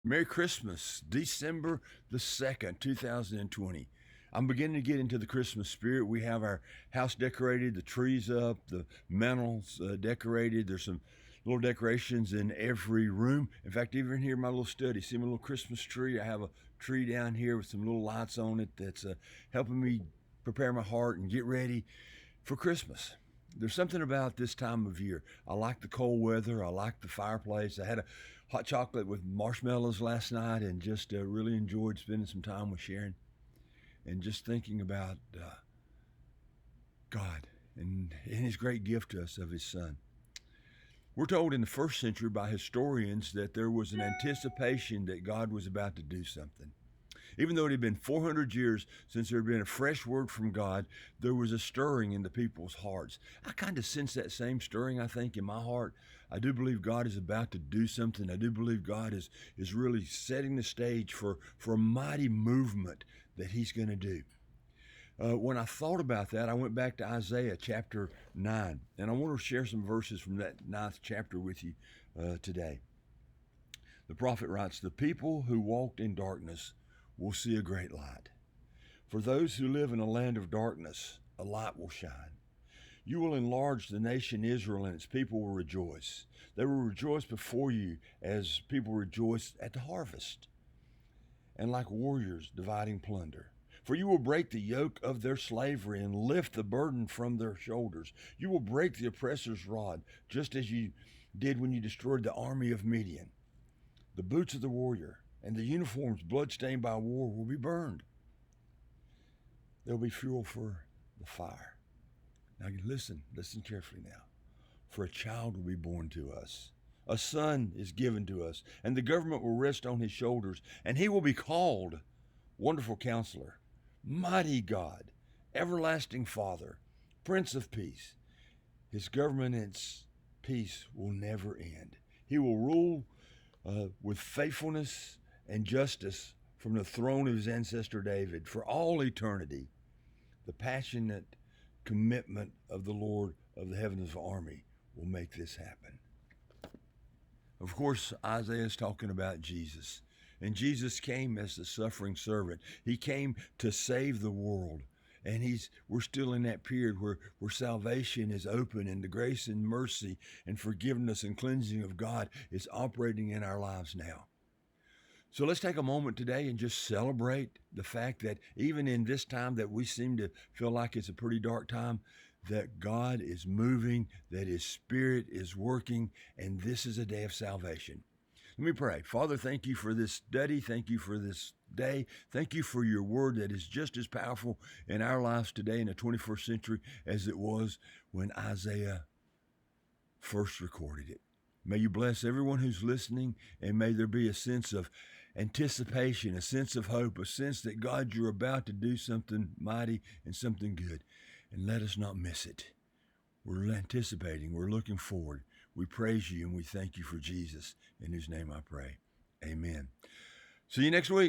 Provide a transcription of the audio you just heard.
Merry Christmas, December the 2nd, 2020. I'm beginning to get into the Christmas spirit. We have our house decorated, the trees up, the mantles decorated. There's some little decorations in every room. In fact, even here in my little study, see my little Christmas tree? I have a tree down here with some little lights on it that's helping me prepare my heart and get ready for Christmas. There's something about this time of year. I like the cold weather. I like the fireplace. I had a hot chocolate with marshmallows last night and just really enjoyed spending some time with Sharon and just thinking about God and his great gift to us of his son. We're told in the first century by historians that there was an anticipation that God was about to do something. Even though it had been 400 years since there had been a fresh word from God, there was a stirring in the people's hearts. I kind of sense that same stirring, I think, in my heart. I do believe God is about to do something. I do believe God is really setting the stage for a mighty movement that he's going to do. When I thought about that, I went back to Isaiah chapter 9, and I want to share some verses from that 9th chapter with you today. The prophet writes, "The people who walked in darkness will see a great light. For those who live in a land of darkness, a light will shine. You will enlarge the nation Israel, and its people will rejoice. They will rejoice before you as people rejoice at the harvest, and like warriors dividing plunder. For you will break the yoke of their slavery and lift the burden from their shoulders. You will break the oppressor's rod, just as you did when you destroyed the army of Midian. The boots of the warrior and the uniforms bloodstained by war will be burned. There'll be fuel for the fire." Now listen carefully now. "For a child will be born to us. A son is given to us, and the government will rest on his shoulders, and he will be called Wonderful Counselor, Mighty God, Everlasting Father, Prince of Peace. His government and its peace will never end. He will rule with faithfulness and justice from the throne of his ancestor David for all eternity. The passionate commitment of the Lord of the heaven's army will make this happen." Of course, Isaiah is talking about Jesus. And Jesus came as the suffering servant. He came to save the world. And we're still in that period where salvation is open and the grace and mercy and forgiveness and cleansing of God is operating in our lives now. So let's take a moment today and just celebrate the fact that even in this time that we seem to feel like it's a pretty dark time, that God is moving, that his Spirit is working, and this is a day of salvation. Let me pray. Father, thank you for this study. Thank you for this day. Thank you for your word that is just as powerful in our lives today in the 21st century as it was when Isaiah first recorded it. May you bless everyone who's listening, and may there be a sense of anticipation, a sense of hope, a sense that, God, you're about to do something mighty and something good. And let us not miss it. We're anticipating. We're looking forward. We praise you and we thank you for Jesus, in whose name I pray. Amen. See you next week.